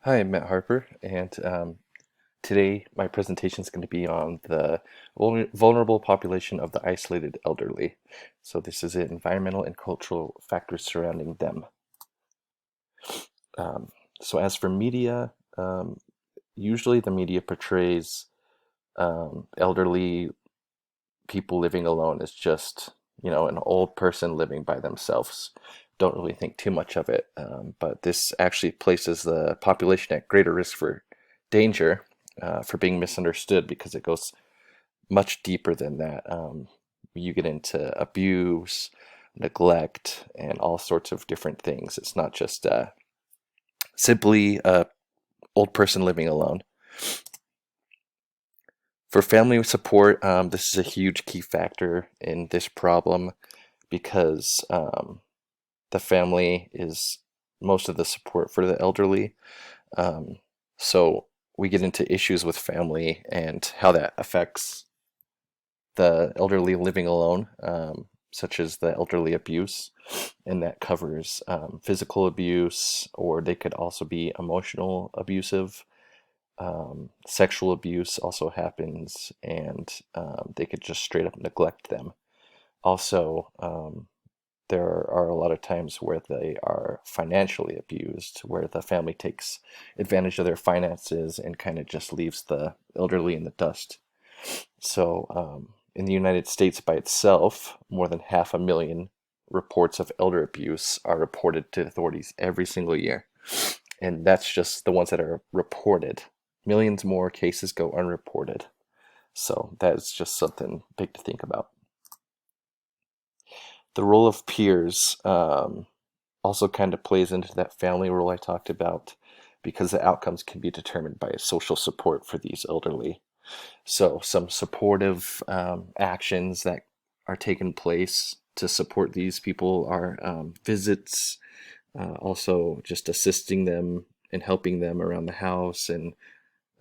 Hi, I'm Matt Harper, and today my presentation is going to be on the vulnerable population of the isolated elderly. So this is environmental and cultural factors surrounding them. Um, so as for media, usually the media portrays elderly people living alone as just, an old person living by themselves. Don't really think too much of it, but this actually places the population at greater risk for danger, for being misunderstood because it goes much deeper than that. You get into abuse, neglect, and all sorts of different things. It's not just simply a old person living alone. For family support, this is a huge key factor in this problem because the family is most of the support for the elderly. Um, so we get into issues with family and how that affects the elderly living alone, such as the elderly abuse, and that covers physical abuse, or they could also be emotional abusive. Sexual abuse also happens, and they could just straight up neglect them. Also, there are a lot of times where they are financially abused, where the family takes advantage of their finances and kind of just leaves the elderly in the dust. So, in the United States by itself, more than 500,000 reports of elder abuse are reported to authorities every single year. And that's just the ones that are reported. Millions more cases go unreported. So, that is just something big to think about. The role of peers also kind of plays into that family role I talked about because the outcomes can be determined by social support for these elderly. So, some supportive actions that are taking place to support these people are visits, also just assisting them and helping them around the house and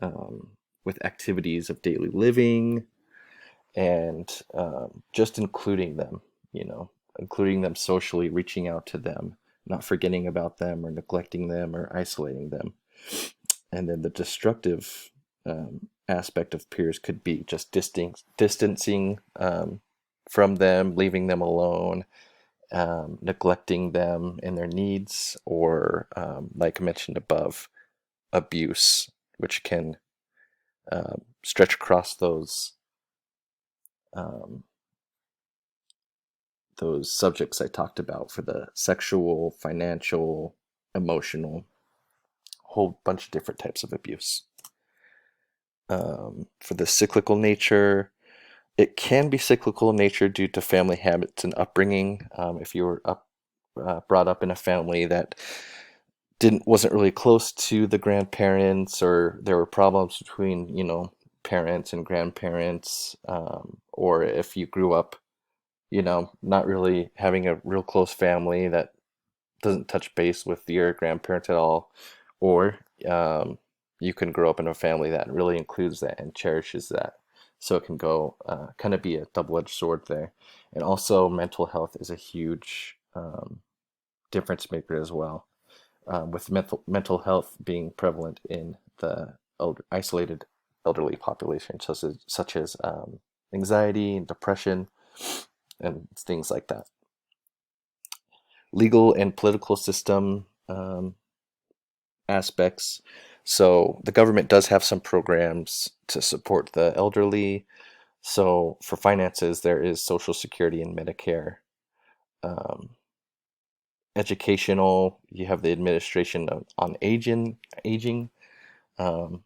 um, with activities of daily living and just including them, including them socially, reaching out to them, not forgetting about them or neglecting them or isolating them. And then the destructive aspect of peers could be just distancing from them, leaving them alone, neglecting them and their needs, or, like I mentioned above, abuse, which can stretch across um, those subjects I talked about for the sexual, financial, emotional, whole bunch of different types of abuse. For the cyclical nature, it can be cyclical in nature due to family habits and upbringing. If you were brought up in a family that didn't wasn't really close to the grandparents, or there were problems between parents and grandparents, or if you grew up not really having a real close family that doesn't touch base with your grandparents at all, or you can grow up in a family that really includes that and cherishes that. So it can go kind of be a double-edged sword there. And also, mental health is a huge difference maker as well, with mental health being prevalent in the isolated elderly population, such as anxiety and depression and things like that. Legal and political system aspects. So the government does have some programs to support the elderly. So for finances, there is Social Security and Medicare. Um, Educational, you have the Administration on Aging. Um,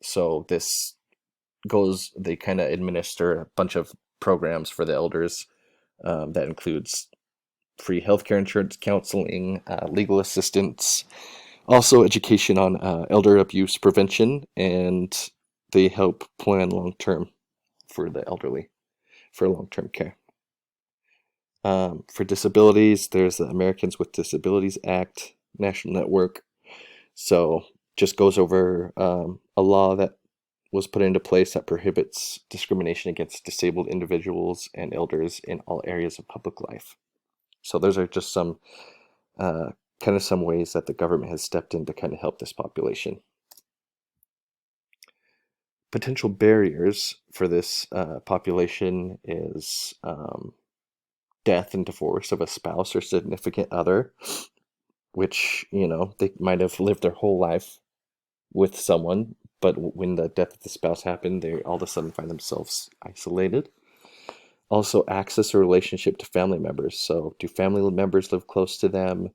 so this they kind of administer a bunch of programs for the elders, that includes free healthcare insurance, counseling, legal assistance, also education on elder abuse prevention, and they help plan long term for the elderly for long term care. For disabilities, there's the Americans with Disabilities Act National Network. So just goes over a law that was put into place that prohibits discrimination against disabled individuals and elders in all areas of public life. So those are just some kind of some ways that the government has stepped in to kind of help this population. Potential barriers for this population is death and divorce of a spouse or significant other, which, they might have lived their whole life with someone, but when the death of the spouse happened, they all of a sudden find themselves isolated. Also, access or relationship to family members. So, do family members live close to them?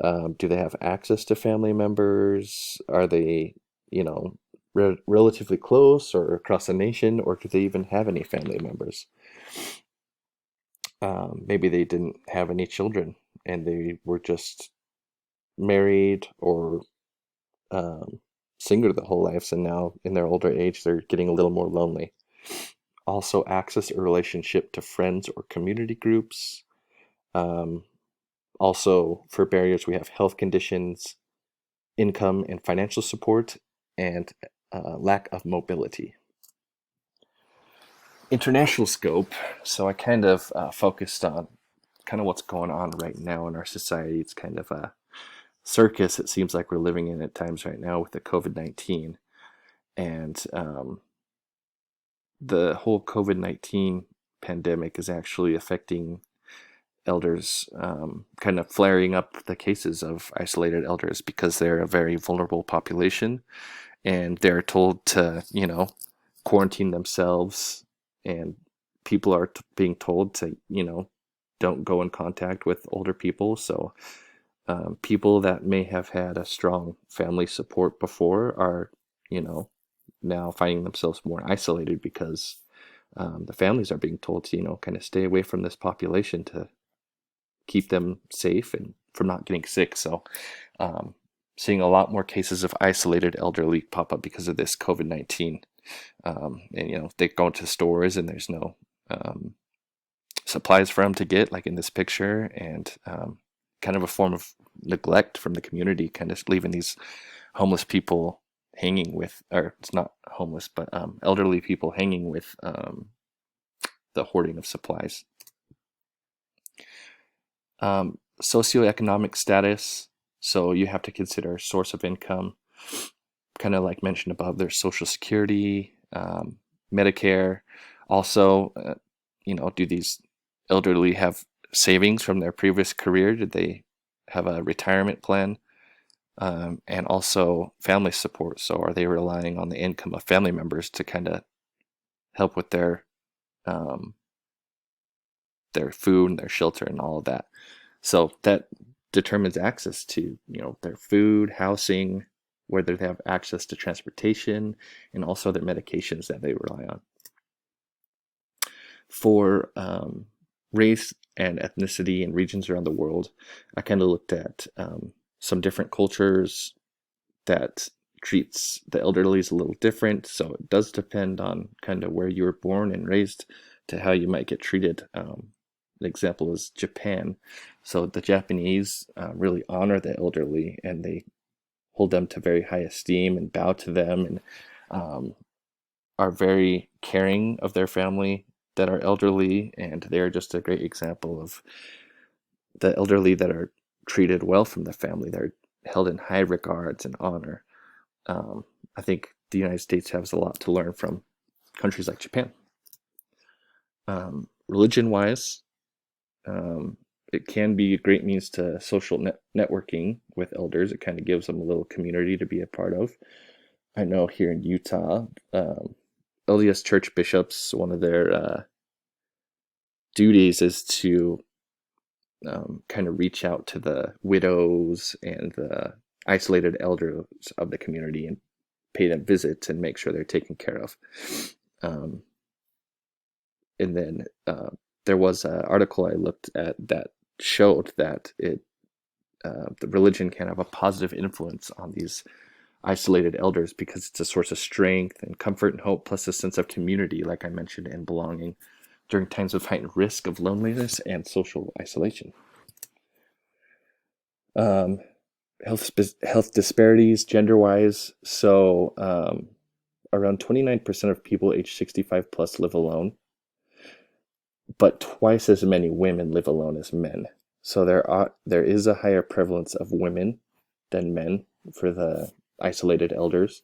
Do they have access to family members? Are they, you know, relatively close or across the nation, or do they even have any family members? Maybe they didn't have any children and they were just married or um, single their whole lives, and now in their older age, they're getting a little more lonely. Also, access or relationship to friends or community groups. Um, Also, for barriers, we have health conditions, income and financial support, and lack of mobility. International scope. So I kind of focused on kind of what's going on right now in our society. It's kind of a circus it seems like we're living in at times right now with the COVID-19. And the whole COVID-19 pandemic is actually affecting elders, kind of flaring up the cases of isolated elders because they're a very vulnerable population and they're told to, quarantine themselves, and people are being told to, don't go in contact with older people. So people that may have had a strong family support before are, you know, now finding themselves more isolated because the families are being told to, kind of stay away from this population to keep them safe and from not getting sick. So, um, seeing a lot more cases of isolated elderly pop up because of this COVID-19. And, they go into stores and there's no supplies for them to get, like in this picture, and kind of a form of neglect from the community, kind of leaving these homeless people hanging with, or it's not homeless, but elderly people hanging with the hoarding of supplies. Socioeconomic status. So you have to consider source of income, kind of like mentioned above. There's Social Security, Medicare. Also, do these elderly have savings from their previous career? Did they have a retirement plan? And also family support. So are they relying on the income of family members to kind of help with um, their food and their shelter and all of that? So that determines access to, their food, housing, whether they have access to transportation, and also their medications that they rely on. For race and ethnicity in regions around the world, I kind of looked at some different cultures that treats the elderly is a little different. So it does depend on kind of where you were born and raised to how you might get treated. An example is Japan. So the Japanese really honor the elderly, and they hold them to very high esteem and bow to them, and are very caring of their family that are elderly, and they're just a great example of the elderly that are treated well from the family. They're held in high regards and honor. I think the United States has a lot to learn from countries like Japan. Religion-wise, it can be a great means to social networking with elders. It kind of gives them a little community to be a part of. I know here in Utah, LDS church bishops, one of their duties is to kind of reach out to the widows and the isolated elders of the community and pay them visits and make sure they're taken care of. And then there was an article I looked at that showed that the religion can have a positive influence on these isolated elders because it's a source of strength and comfort and hope, plus a sense of community, like I mentioned, and belonging during times of heightened risk of loneliness and social isolation. Health disparities gender-wise. So around 29% of people age 65 plus live alone, but twice as many women live alone as men. So there is a higher prevalence of women than men for the isolated elders.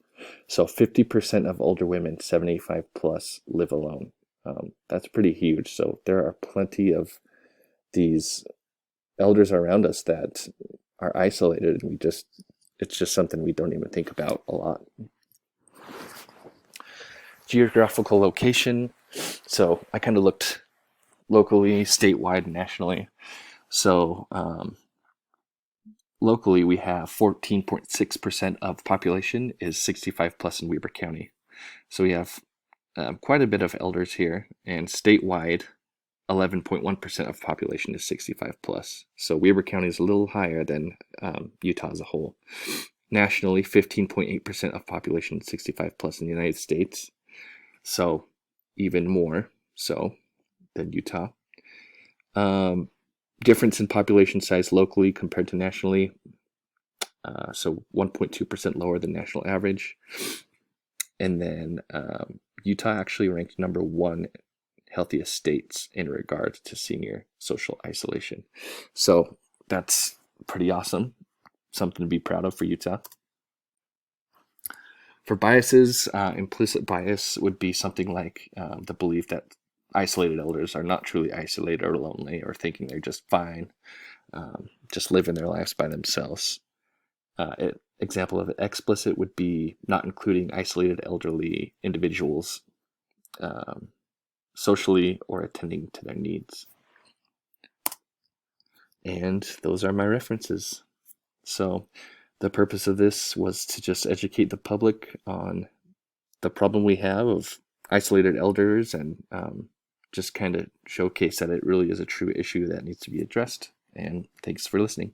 So 50% of older women, 75 plus, live alone. That's pretty huge. So there are plenty of these elders around us that are isolated, and it's just something we don't even think about a lot. Geographical location. So I kind of looked locally, statewide, and nationally. So locally, we have 14.6% of the population is 65 plus in Weber County. So we have quite a bit of elders here, and statewide, 11.1% of population is 65 plus. So Weber County is a little higher than Utah as a whole. Nationally, 15.8% of population 65 plus in the United States. So even more so than Utah. Difference in population size locally compared to nationally. So 1.2% lower than national average. And then Utah actually ranked number one healthiest states in regard to senior social isolation. So that's pretty awesome. Something to be proud of for Utah. For biases, implicit bias would be something like the belief that isolated elders are not truly isolated or lonely, or thinking they're just fine, just living their lives by themselves. Example of it, explicit would be not including isolated elderly individuals socially or attending to their needs. And those are my references. So the purpose of this was to just educate the public on the problem we have of isolated elders, and just kind of showcase that it really is a true issue that needs to be addressed. And thanks for listening.